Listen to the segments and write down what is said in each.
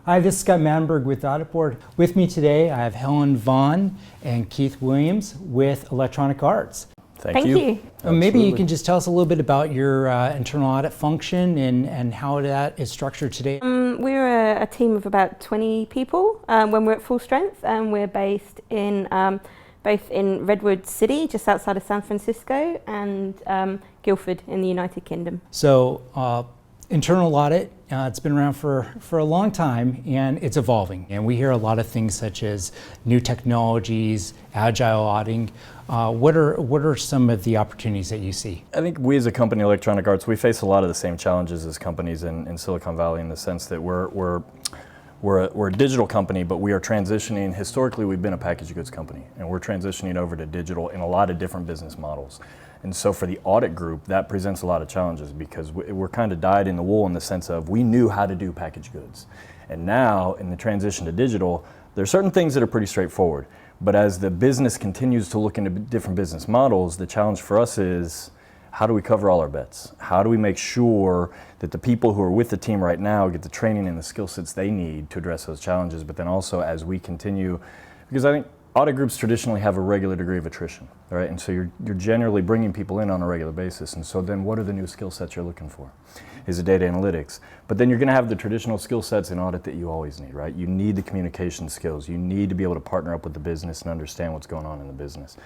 Hi, this is Scott Madenburg with Audit Board. With me today, I have Helen Vaughan and Keith Williams with Electronic Arts. Thank you. Maybe you can just tell us a little bit about your internal audit function and how that is structured today. We're a team of about 20 people when we're at full strength, and we're based in both in Redwood City, just outside of San Francisco, and Guildford in the United Kingdom. So, internal audit, it's been around for a long time, and it's evolving. And we hear a lot of things such as new technologies, agile auditing. What are some of the opportunities that you see? I think we as a company, Electronic Arts, we face a lot of the same challenges as companies in Silicon Valley, in the sense that we're a digital company, but we are transitioning. Historically, we've been a packaged goods company, and we're transitioning over to digital in a lot of different business models. And so for the audit group, that presents a lot of challenges, because we're kind of dyed in the wool in the sense of we knew how to do packaged goods. And now in the transition to digital, there are certain things that are pretty straightforward. But as the business continues to look into different business models, the challenge for us is, how do we cover all our bets? How do we make sure that the people who are with the team right now get the training and the skill sets they need to address those challenges? But then also, as we continue, because I think audit groups traditionally have a regular degree of attrition, right? And so you're generally bringing people in on a regular basis. And so then what are the new skill sets you're looking for? Is it data analytics? But then you're going to have the traditional skill sets in audit that you always need, right? You need the communication skills. You need to be able to partner up with the business and understand what's going on in the business.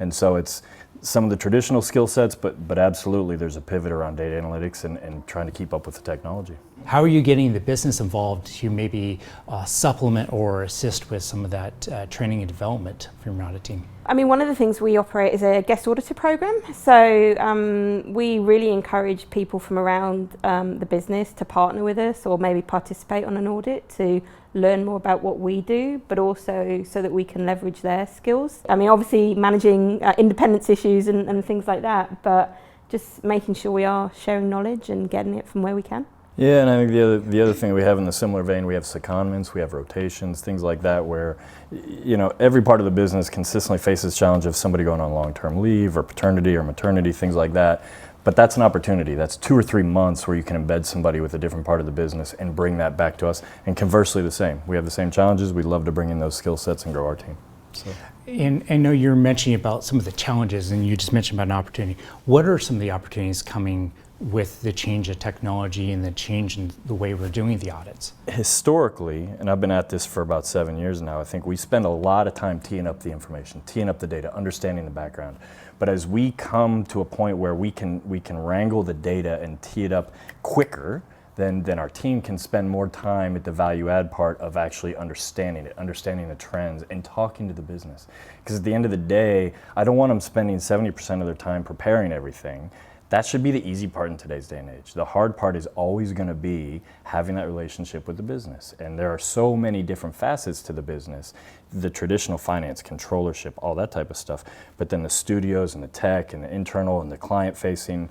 And so it's some of the traditional skill sets, but absolutely there's a pivot around data analytics and trying to keep up with the technology. How are you getting the business involved to maybe supplement or assist with some of that training and development from your audit team? I mean, one of the things we operate is a guest auditor program. So we really encourage people from around the business to partner with us, or maybe participate on an audit to learn more about what we do, but also so that we can leverage their skills. I mean, obviously managing independence issues and things like that, but just making sure we are sharing knowledge and getting it from where we can. Yeah, and I think the other thing we have in the similar vein, we have secondments, we have rotations, things like that, where, you know, every part of the business consistently faces challenge of somebody going on long-term leave or paternity or maternity, things like that. But that's an opportunity. That's 2 or 3 months where you can embed somebody with a different part of the business and bring that back to us. And conversely the same. We have the same challenges. We'd love to bring in those skill sets and grow our team. So. And I know you're mentioning about some of the challenges, and you just mentioned about an opportunity. What are some of the opportunities coming with the change of technology and the change in the way we're doing the audits? Historically, and I've been at this for about 7 years now, I think we spend a lot of time teeing up the information, teeing up the data, understanding the background. But as we come to a point where we can wrangle the data and tee it up quicker, then our team can spend more time at the value add part of actually understanding it, understanding the trends, and talking to the business. Because at the end of the day, I don't want them spending 70% of their time preparing everything. That should be the easy part in today's day and age. The hard part is always going to be having that relationship with the business. And there are so many different facets to the business, the traditional finance, controllership, all that type of stuff. But then the studios and the tech and the internal and the client facing,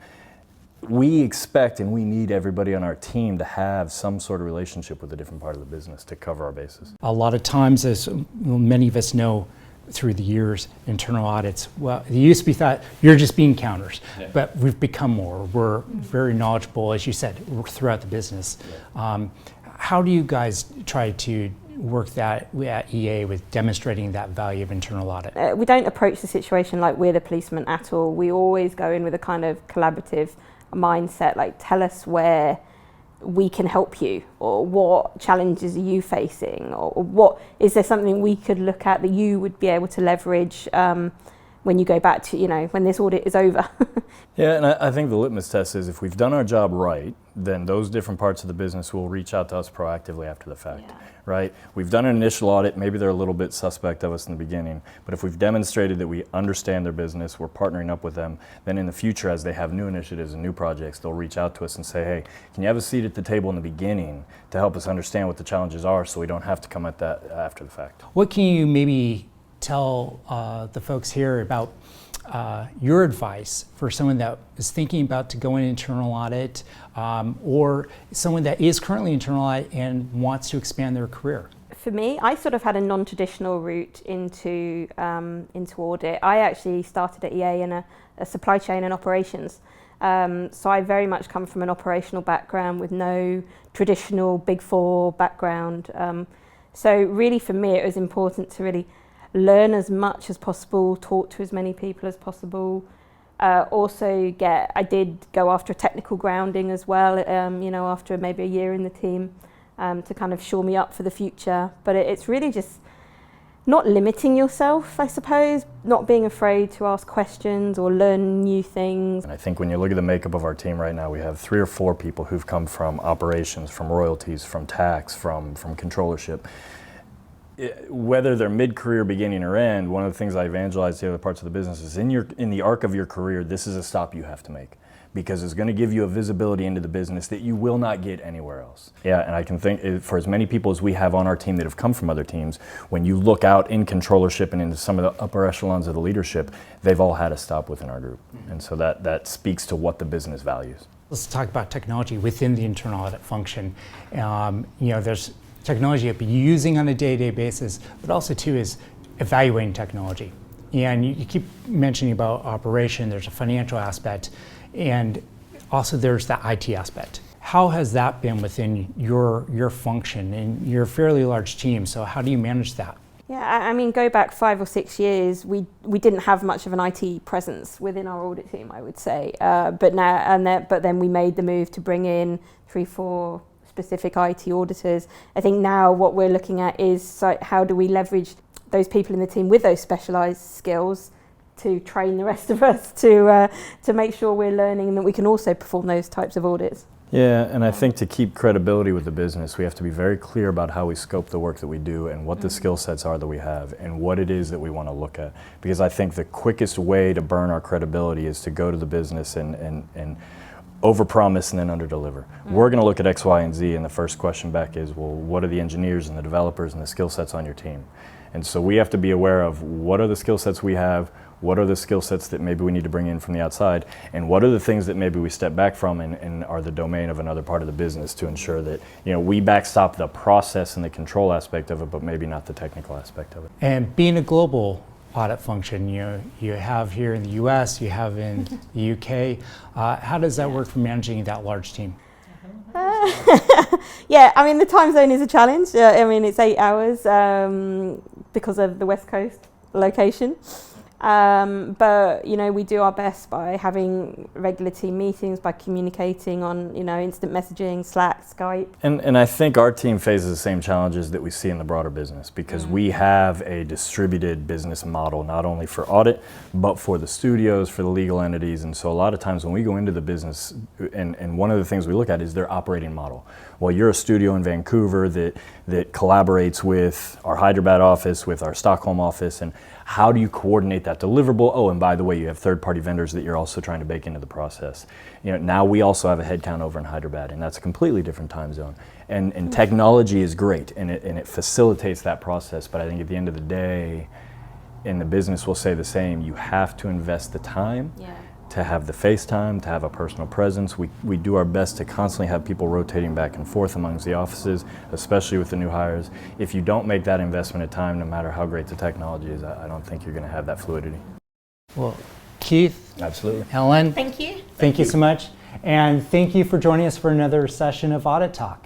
we expect and we need everybody on our team to have some sort of relationship with a different part of the business to cover our bases. A lot of times, as many of us know, through the years, internal audits, well, it used to be thought you're just being counters, but we've become more. We're very knowledgeable, as you said, throughout the business. How do you guys try to work that at EA with demonstrating that value of internal audit? We don't approach the situation like we're the policeman at all. We always go in with a kind of collaborative mindset, like tell us where we can help you, or what challenges are you facing, or what is there something we could look at that you would be able to leverage when you go back to, you know, when this audit is over. Yeah, and I think the litmus test is if we've done our job right, then those different parts of the business will reach out to us proactively after the fact, right? We've done an initial audit, maybe they're a little bit suspect of us in the beginning, but if we've demonstrated that we understand their business, we're partnering up with them, then in the future as they have new initiatives and new projects, they'll reach out to us and say, hey, can you have a seat at the table in the beginning to help us understand what the challenges are so we don't have to come at that after the fact. What can you maybe tell the folks here about your advice for someone that is thinking about to go in internal audit, or someone that is currently internal audit and wants to expand their career? for me, I sort of had a non-traditional route into audit. I actually started at EA in a supply chain and operations. So I very much come from an operational background with no traditional Big Four background. So really for me it was important to really learn as much as possible, talk to as many people as possible. I did go after a technical grounding as well, after maybe a year in the team, to kind of shore me up for the future. But it's really just not limiting yourself, I suppose, not being afraid to ask questions or learn new things. And I think when you look at the makeup of our team right now, we have 3 or 4 people who've come from operations, from royalties, from tax, from controllership. Whether they're mid-career, beginning, or end, one of the things I evangelize to the other parts of the business is in the arc of your career, this is a stop you have to make, because it's going to give you a visibility into the business that you will not get anywhere else. Yeah, and I can think for as many people as we have on our team that have come from other teams, when you look out in controllership and into some of the upper echelons of the leadership, they've all had a stop within our group. And so that speaks to what the business values. Let's talk about technology within the internal audit function. There's technology that you're using on a day-to-day basis, but also too is evaluating technology. And you keep mentioning about operation, there's a financial aspect, and also there's the IT aspect. How has that been within your function? And you're a fairly large team, so how do you manage that? Yeah, I mean, go back 5 or 6 years, we didn't have much of an IT presence within our audit team, I would say. But then we made the move to bring in 3-4 specific IT auditors. I think now what we're looking at is how do we leverage those people in the team with those specialised skills to train the rest of us to make sure we're learning and that we can also perform those types of audits. Yeah, and I think to keep credibility with the business, we have to be very clear about how we scope the work that we do and what the skill sets are that we have and what it is that we want to look at. Because I think the quickest way to burn our credibility is to go to the business and overpromise and then underdeliver. We're going to look at X, Y, and Z, and the first question back is, well, what are the engineers and the developers and the skill sets on your team? And so we have to be aware of what are the skill sets we have, what are the skill sets that maybe we need to bring in from the outside, and what are the things that maybe we step back from and are the domain of another part of the business to ensure that we backstop the process and the control aspect of it, but maybe not the technical aspect of it. And being a global audit function, you have here in the US, you have in the UK. How does that work for managing that large team? Yeah, I mean, the time zone is a challenge. I mean, it's 8 hours because of the West Coast location. But we do our best by having regular team meetings, by communicating on instant messaging, Slack, Skype. And I think our team faces the same challenges that we see in the broader business, because we have a distributed business model, not only for audit but for the studios, for the legal entities. And so a lot of times when we go into the business, and one of the things we look at is their operating model. Well, you're a studio in Vancouver that collaborates with our Hyderabad office, with our Stockholm office, and how do you coordinate that deliverable? Oh, and by the way, you have third-party vendors that you're also trying to bake into the process. Now we also have a headcount over in Hyderabad, and that's a completely different time zone. And technology is great, and it facilitates that process. But I think at the end of the day, and the business will say the same, you have to invest the time to have the face time, to have a personal presence. We do our best to constantly have people rotating back and forth amongst the offices, especially with the new hires. If you don't make that investment of time, no matter how great the technology is, I don't think you're going to have that fluidity. Well, Keith. Absolutely. Helen. Thank you. Thank you so much. And thank you for joining us for another session of Audit Talk.